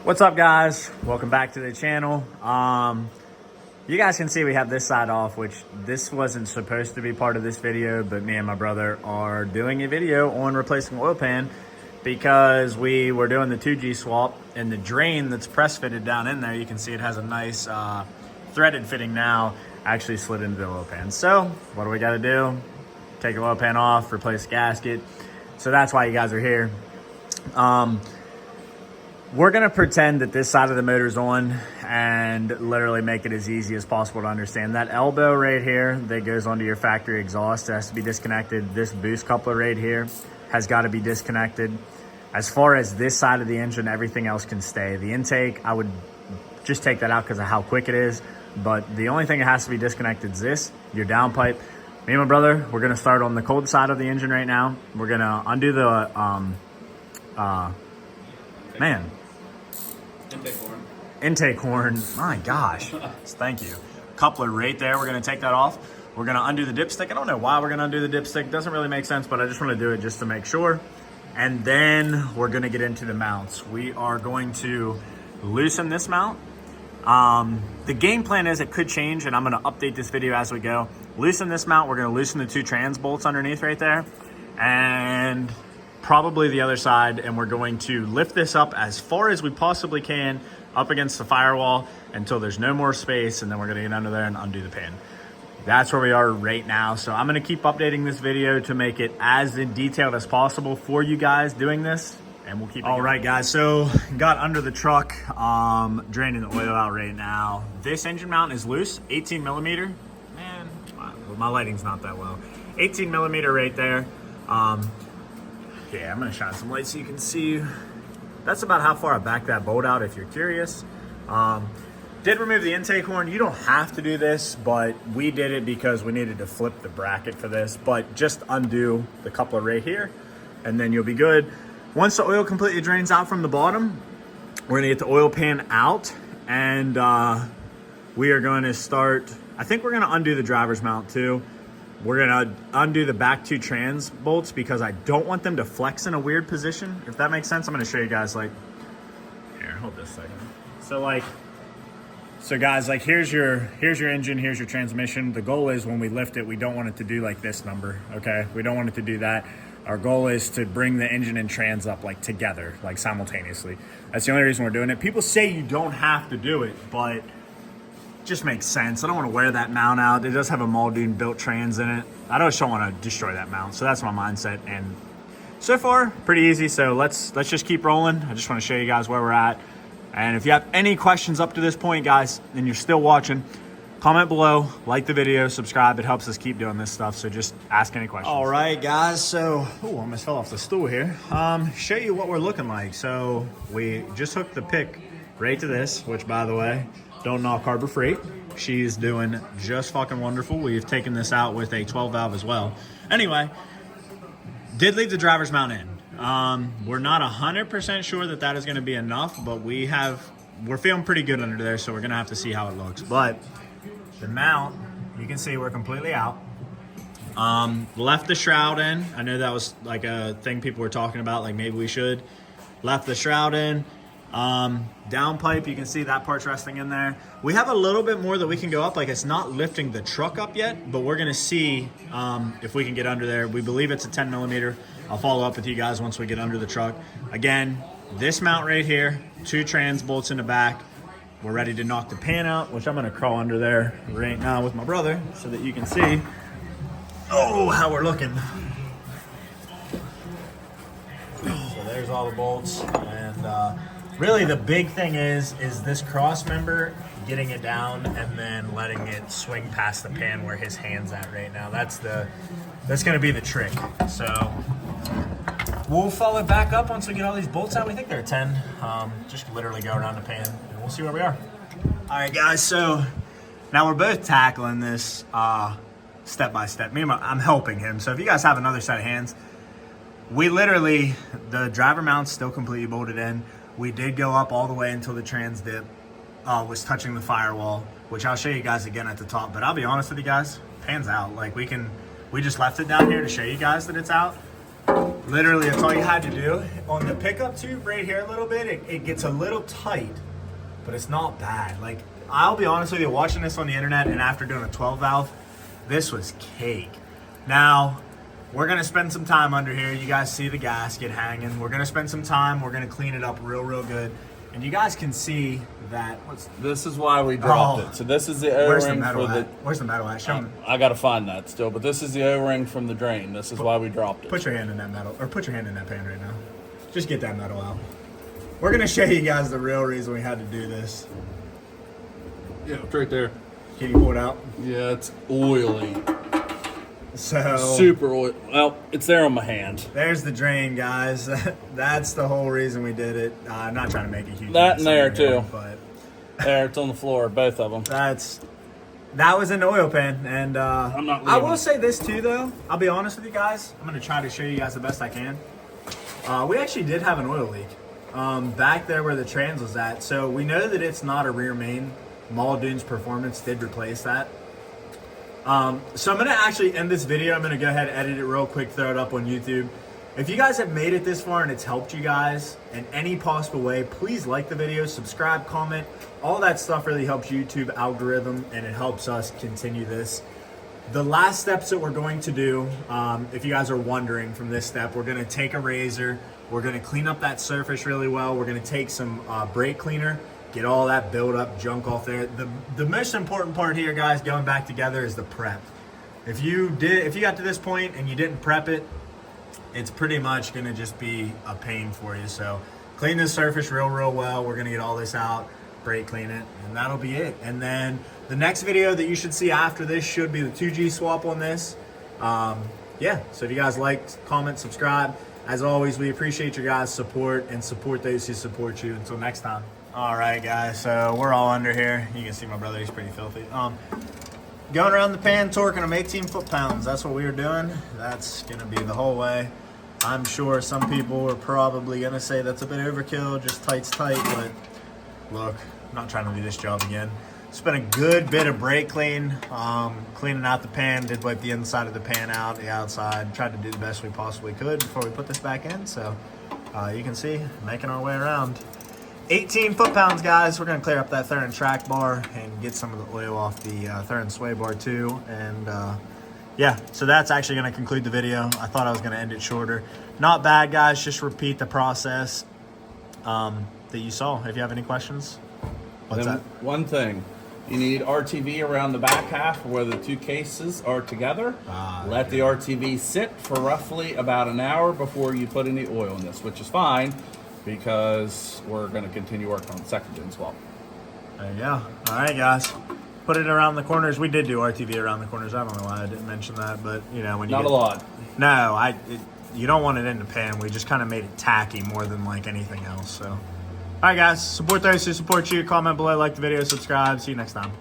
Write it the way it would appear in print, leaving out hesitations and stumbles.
What's up, guys? Welcome back to the channel. You guys can see we have this side off, which this wasn't supposed to be part of this video, but me and my brother are doing a video on replacing oil pan because we were doing the 2G swap, and the drain that's press fitted down in there, you can see it has a nice threaded fitting now, actually slid into the oil pan. So what do we got to do? Take the oil pan off, replace the gasket. So that's why you guys are here. We're gonna pretend that this side of the motor's on and literally make it as easy as possible to understand. That elbow right here that goes onto your factory exhaust has to be disconnected. This boost coupler right here has got to be disconnected. As far as this side of the engine, everything else can stay. The intake, I would just take that out because of how quick it is. But the only thing that has to be disconnected is this, your downpipe. Me and my brother, we're gonna start on the cold side of the engine right now. We're gonna undo the, intake horn, my gosh, thank you. Coupler right there, we're gonna take that off. We're gonna undo the dipstick. I don't know why we're gonna undo the dipstick, doesn't really make sense, but I just wanna do it just to make sure. And then we're gonna get into the mounts. We are going to loosen this mount. The game plan is it could change, and I'm gonna update this video as we go. Loosen this mount, we're gonna loosen the two trans bolts underneath right there, and probably the other side, and we're going to lift this up as far as we possibly can up against the firewall until there's no more space, and then we're gonna get under there and undo the pan. That's where we are right now. So I'm gonna keep updating this video to make it as in detailed as possible for you guys doing this, and we'll keep it. All right, guys, so got under the truck, draining the oil out right now. This engine mount is loose, 18 millimeter. Man, my lighting's not that well. 18 millimeter right there. Yeah, I'm gonna shine some light so you can see. That's about how far I backed that bolt out if you're curious. Did remove the intake horn. You don't have to do this, but we did it because we needed to flip the bracket for this. But just undo the coupler right here, and then you'll be good. Once the oil completely drains out from the bottom, we're gonna get the oil pan out, and we are going to start, I think we're gonna undo the driver's mount too. We're gonna undo the back two trans bolts because I don't want them to flex in a weird position, if that makes sense. I'm gonna show you guys, like, here, hold this second. So guys, like, here's your engine, here's your transmission. The goal is when we lift it, we don't want it to do like this number, okay? We don't want it to do that. Our goal is to bring the engine and trans up like together, like simultaneously. That's the only reason we're doing it. People say you don't have to do it, but just makes sense. I don't want to wear that mount out. It does have a Muldoon built trans in it. I just don't want to destroy that mount. So that's my mindset. And so far, pretty easy. So let's just keep rolling. I just want to show you guys where we're at. And if you have any questions up to this point, guys, and you're still watching, comment below, like the video, subscribe. It helps us keep doing this stuff. So just ask any questions. All right, guys. So, almost fell off the stool here. Show you what we're looking like. So we just hooked the pick right to this, which, by the way, don't knock Harbor Freight. She's doing just fucking wonderful. We've taken this out with a 12 valve as well. Anyway, did leave the driver's mount in. We're not 100% sure that is going to be enough, but we're feeling pretty good under there, so we're going to have to see how it looks. But the mount, you can see we're completely out. Left the shroud in. I know that was like a thing people were talking about, like maybe we should. Left the shroud in. Downpipe, you can see that part's resting in there. We have a little bit more that we can go up, like it's not lifting the truck up yet, but we're gonna see if we can get under there. We believe it's a 10 millimeter. I'll follow up with you guys once we get under the truck. Again, this mount right here, two trans bolts in the back. We're ready to knock the pan out, which I'm gonna crawl under there right now with my brother so that you can see how we're looking. So there's all the bolts, and really the big thing is this cross member, getting it down and then letting it swing past the pan where his hand's at right now. That's gonna be the trick. So we'll follow it back up once we get all these bolts out. We think they're 10. Just literally go around the pan and we'll see where we are. All right, guys, so now we're both tackling this step by step. I'm helping him. So if you guys have another set of hands, the driver mount's still completely bolted in. We did go up all the way until the trans dip was touching the firewall, which I'll show you guys again at the top. But I'll be honest with you guys, pan's out. Like we just left it down here to show you guys that it's out. Literally, that's all you had to do. On the pickup tube right here a little bit, it gets a little tight, but it's not bad. Like, I'll be honest with you, watching this on the internet and after doing a 12 valve, this was cake. Now, we're gonna spend some time under here. You guys see the gasket hanging. We're gonna spend some time. We're gonna clean it up real good. And you guys can see that. This is why we dropped it. So this is the O-ring for the. Where's the metal at? Show me. I gotta find that still, but this is the O-ring from the drain. This is why we dropped it. Put your hand in that metal, or put your hand in that pan right now. Just get that metal out. We're gonna show you guys the real reason we had to do this. Yeah, it's right there. Can you pull it out? Yeah, it's oily. So super oily. Well, it's there on my hand. There's the drain, guys. That's the whole reason we did it. I'm not trying to make a huge that and there too. But there, it's on the floor, both of them. That was an oil pan, and I'm not. I will say this too, though. I'll be honest with you guys. I'm gonna try to show you guys the best I can. We actually did have an oil leak back there where the trans was at. So we know that it's not a rear main. Muldoon's Performance did replace that. So I'm going to actually end this video. I'm going to go ahead and edit it real quick, throw it up on YouTube. If you guys have made it this far and it's helped you guys in any possible way, please like the video, subscribe, comment. All that stuff really helps YouTube algorithm, and it helps us continue this. The last steps that we're going to do, if you guys are wondering from this step, we're going to take a razor. We're going to clean up that surface really well. We're going to take some brake cleaner, get all that build up junk off there. The most important part here, guys, going back together, is the prep. If you got to this point and you didn't prep it, it's pretty much gonna just be a pain for you. So clean this surface real well. We're gonna get all this out, brake clean it, and that'll be it. And then the next video that you should see after this should be the 2G swap on this. Yeah, so if you guys liked, comment, subscribe. As always, we appreciate your guys' support and support those who support you. Until next time. All right, guys, so we're all under here. You can see my brother, he's pretty filthy. Going around the pan, torquing them 18 foot-pounds. That's what we were doing. That's gonna be the whole way. I'm sure some people are probably gonna say that's a bit overkill, just tight's tight, but look, I'm not trying to do this job again. Spent a good bit of brake clean, cleaning out the pan, did wipe the inside of the pan out, the outside, tried to do the best we possibly could before we put this back in. So you can see, making our way around. 18 foot-pounds, guys. We're gonna clear up that Thurin track bar and get some of the oil off the Thurin sway bar too. And yeah, so that's actually gonna conclude the video. I thought I was gonna end it shorter. Not bad, guys. Just repeat the process that you saw. If you have any questions, what's that? One thing. You need RTV around the back half where the two cases are together. Let the RTV sit for roughly about an hour before you put any oil in this, which is fine, because we're going to continue working on the second gen swap. There you go. All right, guys. Put it around the corners. We did do RTV around the corners. I don't know why I didn't mention that, but you know, when you Not a lot. No, you don't want it in the pan. We just kind of made it tacky more than like anything else. So, all right, guys. Support those who support you. Comment below, like the video, subscribe. See you next time.